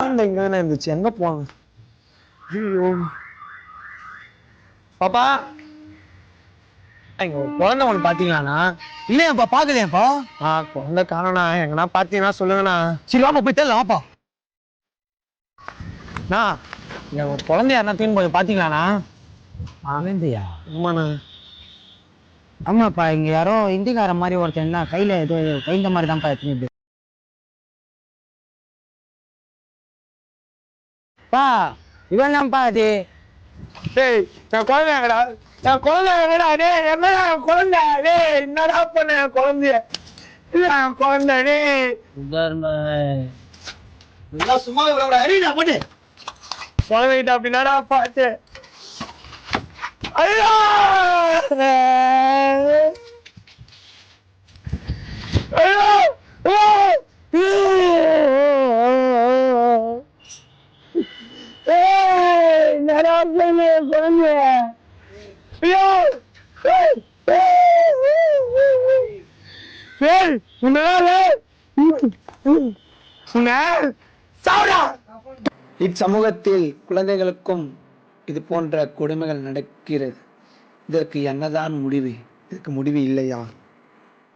குழந்தை இங்க தானே இருந்துச்சு, எங்க போவாங்க? பாப்பா, இங்க ஒரு குழந்தை ஒண்ணு பாத்தீங்களாண்ணா? இல்லையாப்பா, பாக்கலையாப்பா? குழந்தை காணோண்ணா, எங்கன்னா பாத்தீங்கன்னா சொல்லுங்கண்ணா. சரி வாப்பா, போய் தெரியல வாப்பா. அண்ணா, இங்க ஒரு குழந்தை யாருன்னா தூக்கி போய் பாத்தீங்களாண்ணா? குழந்தையா? ஆமாண்ணா. ஆமாப்பா, இங்க யாரோ இந்திக்கார மாதிரி ஒருத்தன் தான், கையில ஏதோ கைந்த மாதிரி தான்ப்பா எடுத்துன்னு பா. இவன் தான்ப்பா அது. டேய், என் குழந்தை எங்கடா? என் குழந்தை எங்கடா? டேய், என்னடா என் குழந்தை? டேய், என்னடா பண்ண என் குழந்தைய? என் குழந்தை டேய். சும்மா அறியா போட்டு குழந்தைகிட்ட அப்படின்னாடா பாத்து. ஐயோ! ஐயோ! என்னடா பண்ண குழந்தை? ஐயோ! இச்சமூகத்தில் குழந்தைகளுக்கும் இது போன்ற கொடுமைகள் நடக்கிறது. இதற்கு என்னதான் முடிவு? இதுக்கு முடிவு இல்லையா?